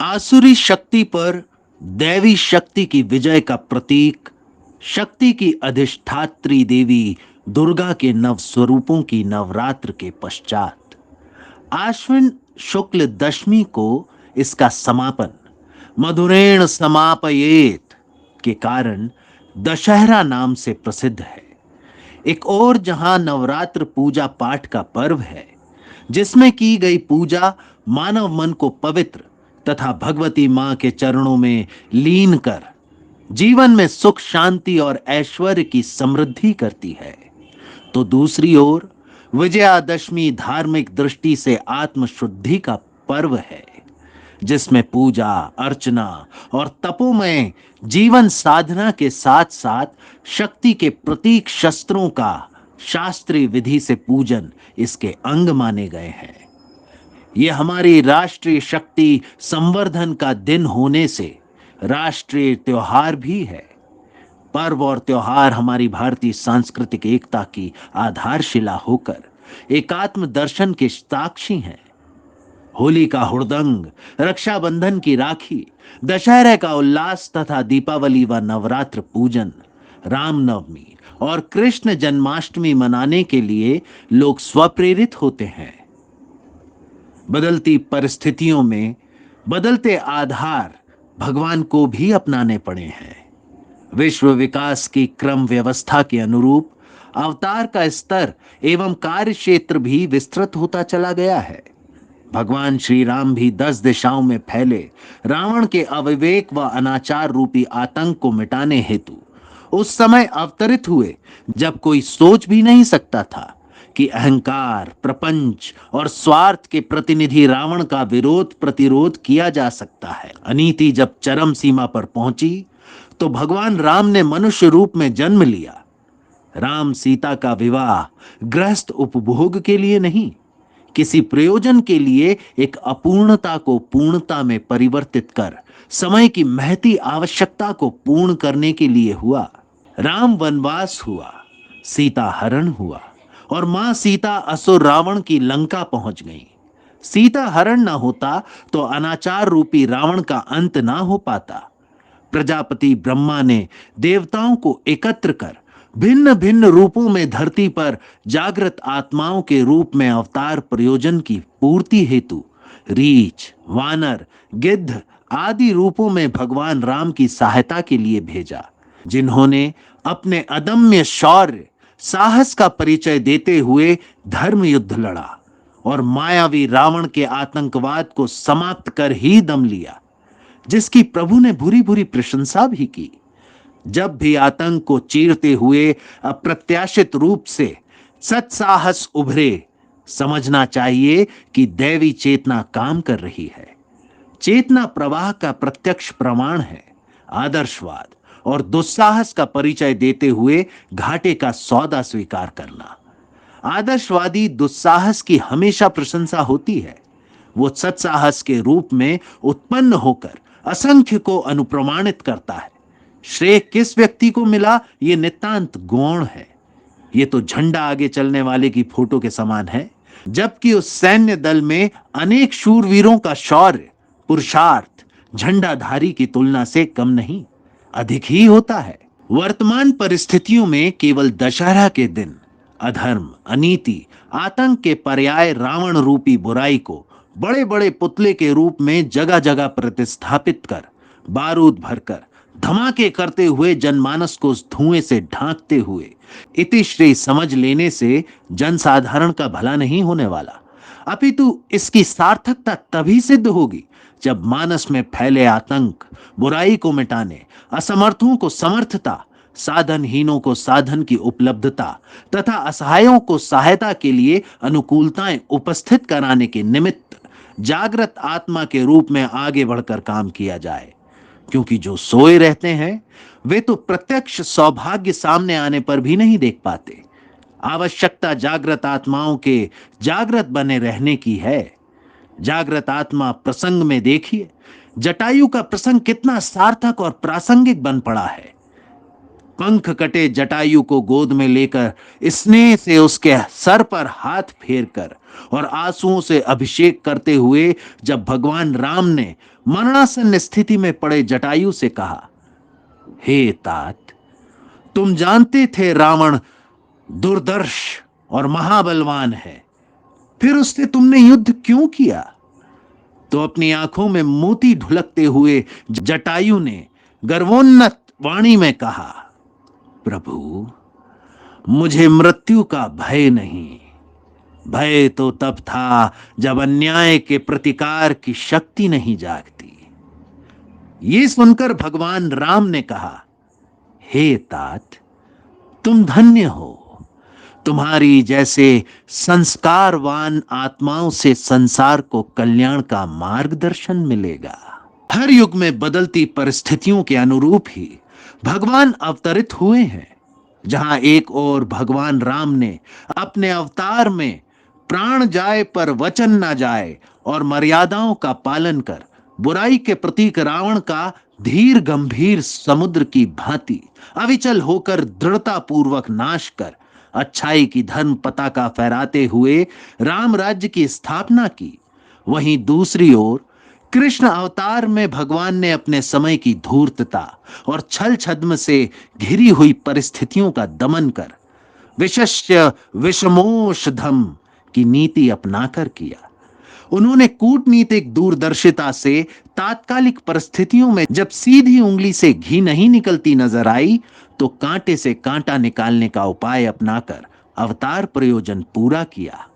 आसुरी शक्ति पर दैवी शक्ति की विजय का प्रतीक, शक्ति की अधिष्ठात्री देवी दुर्गा के नव स्वरूपों की नवरात्र के पश्चात आश्विन शुक्ल दशमी को इसका समापन मधुरेण समापयेत के कारण दशहरा नाम से प्रसिद्ध है। एक और जहां नवरात्र पूजा पाठ का पर्व है, जिसमें की गई पूजा मानव मन को पवित्र तथा भगवती मां के चरणों में लीन कर जीवन में सुख शांति और ऐश्वर्य की समृद्धि करती है, तो दूसरी ओर विजयादशमी धार्मिक दृष्टि से आत्मशुद्धि का पर्व है, जिसमें पूजा अर्चना और तपोमय जीवन साधना के साथ साथ शक्ति के प्रतीक शस्त्रों का शास्त्रीय विधि से पूजन इसके अंग माने गए हैं। यह हमारी राष्ट्रीय शक्ति संवर्धन का दिन होने से राष्ट्रीय त्योहार भी है। पर्व और त्योहार हमारी भारतीय सांस्कृतिक एकता की आधारशिला होकर एकात्म दर्शन के साक्षी हैं। होली का हुड़दंग, रक्षाबंधन की राखी, दशहरे का उल्लास तथा दीपावली व नवरात्र पूजन, रामनवमी और कृष्ण जन्माष्टमी मनाने के लिए लोग स्वप्रेरित होते हैं। बदलती परिस्थितियों में बदलते आधार भगवान को भी अपनाने पड़े हैं। विश्व विकास की क्रम व्यवस्था के अनुरूप अवतार का स्तर एवं कार्य क्षेत्र भी विस्तृत होता चला गया है। भगवान श्री राम भी 10 दिशाओं में फैले रावण के अविवेक व अनाचार रूपी आतंक को मिटाने हेतु उस समय अवतरित हुए जब कोई सोच भी नहीं सकता था कि अहंकार, प्रपंच और स्वार्थ के प्रतिनिधि रावण का विरोध प्रतिरोध किया जा सकता है। अनीति जब चरम सीमा पर पहुंची तो भगवान राम ने मनुष्य रूप में जन्म लिया। राम सीता का विवाह गृहस्थ उपभोग के लिए नहीं, किसी प्रयोजन के लिए एक अपूर्णता को पूर्णता में परिवर्तित कर समय की महती आवश्यकता को पूर्ण करने के लिए हुआ। राम वनवास हुआ, सीता हरण हुआ और मां सीता असुर रावण की लंका पहुंच गई। सीता हरण ना होता तो अनाचार रूपी रावण का अंत ना हो पाता। प्रजापति ब्रह्मा ने देवताओं को एकत्र कर भिन्न भिन्न रूपों में धरती पर जागृत आत्माओं के रूप में अवतार प्रयोजन की पूर्ति हेतु रीछ, वानर, गिद्ध आदि रूपों में भगवान राम की सहायता के लिए भेजा, जिन्होंने अपने अदम्य शौर्य साहस का परिचय देते हुए धर्म युद्ध लड़ा और मायावी रावण के आतंकवाद को समाप्त कर ही दम लिया, जिसकी प्रभु ने बुरी बुरी प्रशंसा भी की। जब भी आतंक को चीरते हुए अप्रत्याशित रूप से सत्साहस उभरे, समझना चाहिए कि दैवी चेतना काम कर रही है। चेतना प्रवाह का प्रत्यक्ष प्रमाण है। आदर्शवाद और दुस्साहस का परिचय देते हुए घाटे का सौदा स्वीकार करना। आदर्शवादी दुस्साहस की हमेशा प्रशंसा होती है। वो सत्साहस के रूप में उत्पन्न होकर असंख्य को अनुप्रमाणित करता है। श्रेय किस व्यक्ति को मिला, ये नितांत गौण है। ये तो झंडा आगे चलने वाले की फोटो के समान है, जबकि उस सैन्य दल में अनेक शूरवीरों का शौर्य पुरुषार्थ झंडाधारी की तुलना से कम नहीं, अधिक ही होता है। वर्तमान परिस्थितियों में केवल दशहरा के दिन अधर्म, अनीति, आतंक के पर्याय रावण रूपी बुराई को बड़े बड़े पुतले के रूप में जगह जगह प्रतिस्थापित कर बारूद भरकर धमाके करते हुए जनमानस को उस धुएं से ढांकते हुए इतिश्री समझ लेने से जनसाधारण का भला नहीं होने वाला, अपितु इसकी सार्थकता तभी सिद्ध होगी जब मानस में फैले आतंक, बुराई को मिटाने, असमर्थों को समर्थता, साधनहीनों को साधन की उपलब्धता तथा असहायों को सहायता के लिए अनुकूलताएं उपस्थित कराने के निमित्त जागृत आत्मा के रूप में आगे बढ़कर काम किया जाए। क्योंकि जो सोए रहते हैं वे तो प्रत्यक्ष सौभाग्य सामने आने पर भी नहीं देख पाते। आवश्यकता जागृत आत्माओं के जागृत बने रहने की है। जागृत आत्मा प्रसंग में देखिए, जटायु का प्रसंग कितना सार्थक और प्रासंगिक बन पड़ा है। पंख कटे जटायु को गोद में लेकर स्नेह से उसके सर पर हाथ फेरकर और आंसुओं से अभिषेक करते हुए जब भगवान राम ने मरणासन्न स्थिति में पड़े जटायु से कहा, हे तात, तुम जानते थे रावण दुर्दर्श और महाबलवान है, फिर उससे तुमने युद्ध क्यों किया? तो अपनी आंखों में मोती ढुलकते हुए जटायु ने गर्वोन्नत वाणी में कहा, प्रभु, मुझे मृत्यु का भय नहीं। भय तो तब था जब अन्याय के प्रतिकार की शक्ति नहीं जागती। ये सुनकर भगवान राम ने कहा, हे तात, तुम धन्य हो। तुम्हारी जैसे संस्कारवान आत्माओं से संसार को कल्याण का मार्गदर्शन मिलेगा। हर युग में बदलती परिस्थितियों के अनुरूप ही भगवान अवतरित हुए हैं। जहां एक ओर भगवान राम ने अपने अवतार में प्राण जाए पर वचन ना जाए और मर्यादाओं का पालन कर बुराई के प्रतीक रावण का धीर गंभीर समुद्र की भांति अविचल होकर दृढ़ता पूर्वक नाश कर अच्छाई की धर्म पताका फहराते हुए राम राज्य की स्थापना की, वहीं दूसरी ओर कृष्ण अवतार में भगवान ने अपने समय की धूर्तता और छल छद्म से घिरी हुई परिस्थितियों का दमन कर विशस्य विषमोषधम की नीति अपनाकर किया। उन्होंने कूटनीतिक दूरदर्शिता से तात्कालिक परिस्थितियों में जब सीधी उंगली से घी नहीं निकलती नजर आई तो कांटे से कांटा निकालने का उपाय अपनाकर अवतार प्रयोजन पूरा किया।